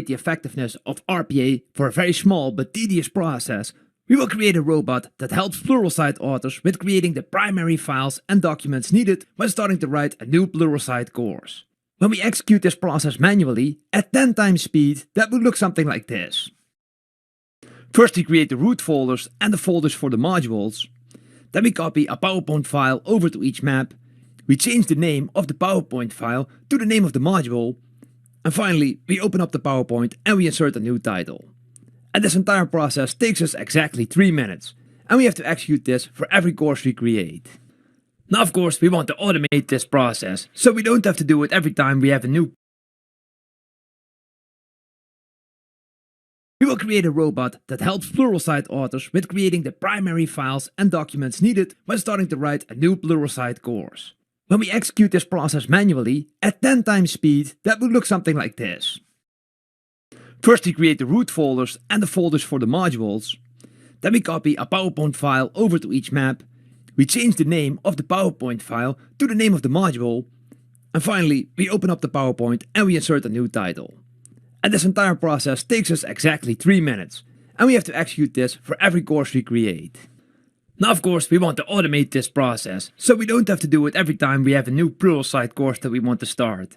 the effectiveness of RPA for a very small but tedious process, we will create a robot that helps Pluralsight authors with creating the primary files and documents needed when starting to write a new Pluralsight course. When we execute this process manually, at 10 times speed, that would look something like this. First we create the root folders and the folders for the modules. Then we copy a PowerPoint file over to each map. We change the name of the PowerPoint file to the name of the module. And finally, we open up the PowerPoint and we insert a new title. And this entire process takes us exactly 3 minutes. And we have to execute this for every course we create. Now of course we want to automate this process, so we don't have to do it every time we have a new. We will create a robot that helps Pluralsight authors with creating the primary files and documents needed when starting to write a new Pluralsight course. When we execute this process manually, at 10 times speed, that would look something like this. First we create the root folders and the folders for the modules. Then we copy a PowerPoint file over to each map. We change the name of the PowerPoint file to the name of the module. And finally, we open up the PowerPoint and we insert a new title. And this entire process takes us exactly 3 minutes. And we have to execute this for every course we create. Now of course we want to automate this process, so we don't have to do it every time we have a new Pluralsight course that we want to start.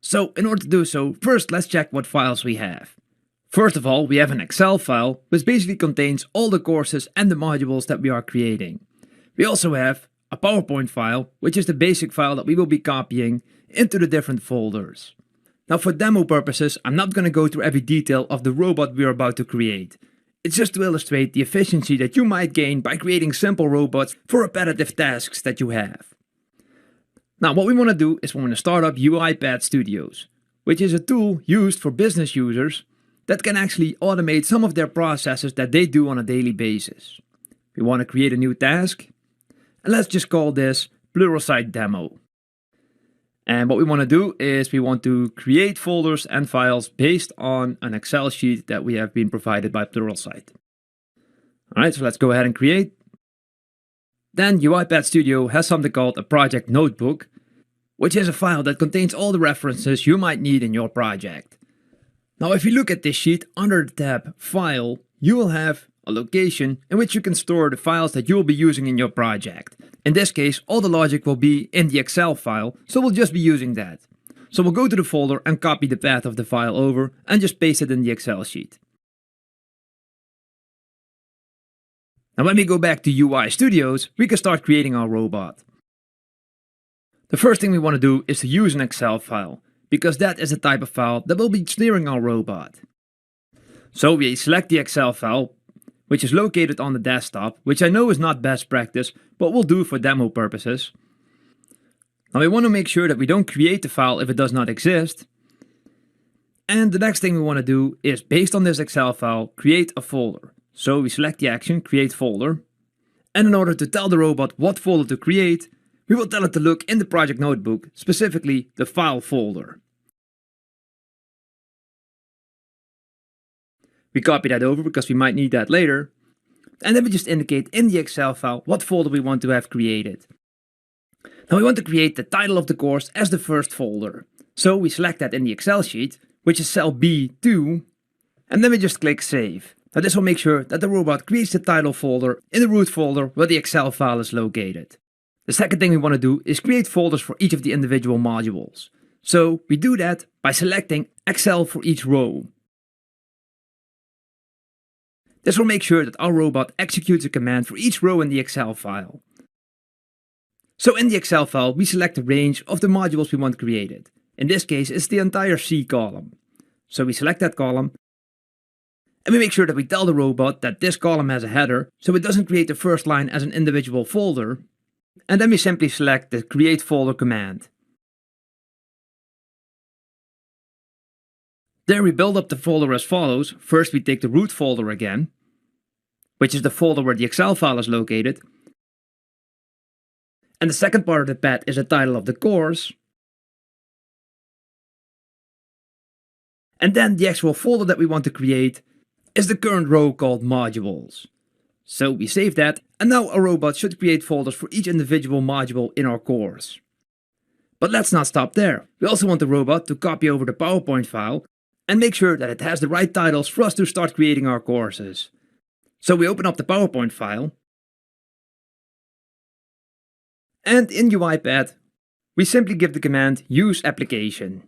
So in order to do so, first let's check what files we have. First of all, we have an Excel file, which basically contains all the courses and the modules that we are creating. We also have a PowerPoint file, which is the basic file that we will be copying into the different folders. Now for demo purposes, I'm not going to go through every detail of the robot we are about to create. It's just to illustrate the efficiency that you might gain by creating simple robots for repetitive tasks that you have. Now what we want to do is we want to start up UiPath Studios, which is a tool used for business users that can actually automate some of their processes that they do on a daily basis. We want to create a new task, and let's just call this Pluralsight Demo. And what we want to do is we want to create folders and files based on an Excel sheet that we have been provided by Pluralsight. Alright, so let's go ahead and create. Then UiPath Studio has something called a project notebook, which is a file that contains all the references you might need in your project. Now if you look at this sheet under the tab File, you will have a location in which you can store the files that you will be using in your project. In this case, all the logic will be in the Excel file, so we'll just be using that. So we'll go to the folder and copy the path of the file over and just paste it in the Excel sheet. Now when we go back to UI Studios, we can start creating our robot. The first thing we want to do is to use an Excel file, because that is the type of file that will be steering our robot. So we select the Excel file, which is located on the desktop, which I know is not best practice, but will do for demo purposes. Now we want to make sure that we don't create the file if it does not exist. And the next thing we want to do is, based on this Excel file, create a folder. So we select the action, create folder. And in order to tell the robot what folder to create, we will tell it to look in the project notebook, specifically the file folder. We copy that over because we might need that later. And then we just indicate in the Excel file what folder we want to have created. Now we want to create the title of the course as the first folder. So we select that in the Excel sheet, which is cell B2, and then we just click Save. Now this will make sure that the robot creates the title folder in the root folder where the Excel file is located. The second thing we want to do is create folders for each of the individual modules. So we do that by selecting Excel for each row. This will make sure that our robot executes a command for each row in the Excel file. So in the Excel file, we select the range of the modules we want created. In this case, it's the entire C column. So we select that column, and we make sure that we tell the robot that this column has a header, so it doesn't create the first line as an individual folder. And then we simply select the Create Folder command. There we build up the folder as follows. First we take the root folder again, which is the folder where the Excel file is located. And the second part of the path is the title of the course. And then the actual folder that we want to create is the current row called modules. So we save that, and now our robot should create folders for each individual module in our course. But let's not stop there. We also want the robot to copy over the PowerPoint file and make sure that it has the right titles for us to start creating our courses. So we open up the PowerPoint file, and in UiPath, we simply give the command use application.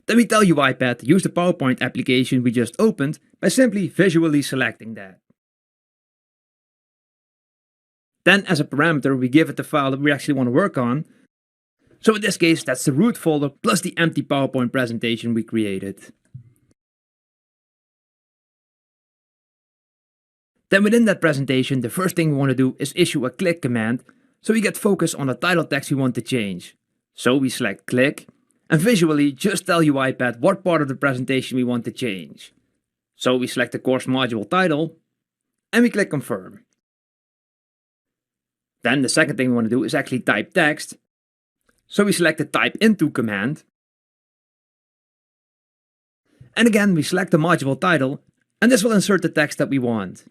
Then we tell UiPath to use the PowerPoint application we just opened by simply visually selecting that. Then as a parameter, we give it the file that we actually want to work on. So in this case, that's the root folder plus the empty PowerPoint presentation we created. Then within that presentation, the first thing we want to do is issue a click command, so we get focus on the title text we want to change. So we select click, and visually just tell UiPath what part of the presentation we want to change. So we select the course module title, and we click confirm. Then the second thing we want to do is actually type text. So we select the type into command. And again, we select the module title, and this will insert the text that we want.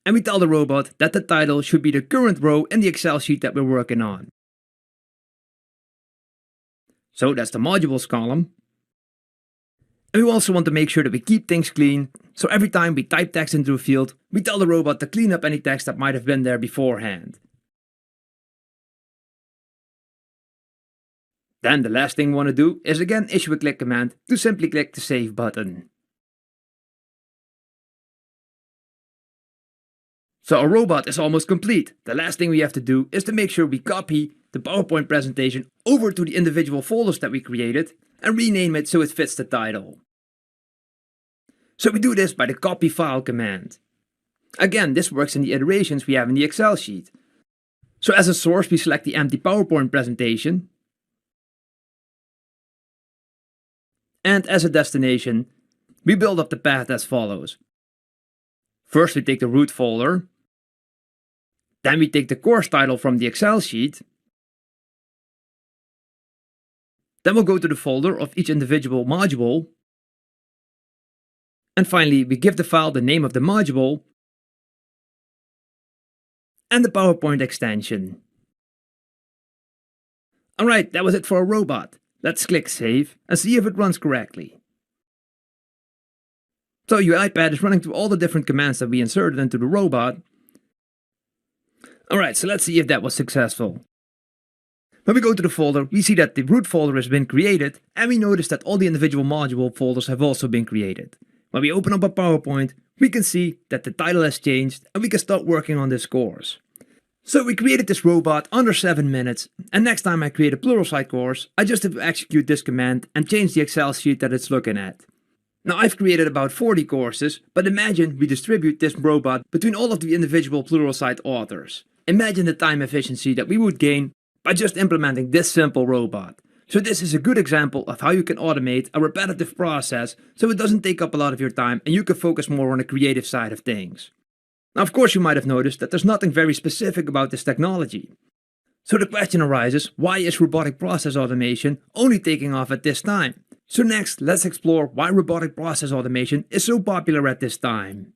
And we tell the robot that the title should be the current row in the Excel sheet that we're working on. So that's the modules column. And we also want to make sure that we keep things clean, so every time we type text into a field, we tell the robot to clean up any text that might have been there beforehand. Then the last thing we want to do is again issue a click command to simply click the save button. So our robot is almost complete. The last thing we have to do is to make sure we copy the PowerPoint presentation over to the individual folders that we created and rename it so it fits the title. So we do this by the copy file command. Again, this works in the iterations we have in the Excel sheet. So as a source, we select the empty PowerPoint presentation. And as a destination, we build up the path as follows. First, we take the root folder. Then we take the course title from the Excel sheet. Then we'll go to the folder of each individual module. And finally, we give the file the name of the module and the PowerPoint extension. Alright, that was it for a robot. Let's click save and see if it runs correctly. So UiPath is running through all the different commands that we inserted into the robot. Alright, so let's see if that was successful. When we go to the folder, we see that the root folder has been created, and we notice that all the individual module folders have also been created. When we open up a PowerPoint, we can see that the title has changed and we can start working on this course. So we created this robot under 7 minutes, and next time I create a Pluralsight course, I just have to execute this command and change the Excel sheet that it's looking at. Now I've created about 40 courses, but imagine we distribute this robot between all of the individual Pluralsight authors. Imagine the time efficiency that we would gain by just implementing this simple robot. So this is a good example of how you can automate a repetitive process so it doesn't take up a lot of your time and you can focus more on the creative side of things. Now of course you might have noticed that there's nothing very specific about this technology. So the question arises, why is robotic process automation only taking off at this time? So next, let's explore why robotic process automation is so popular at this time.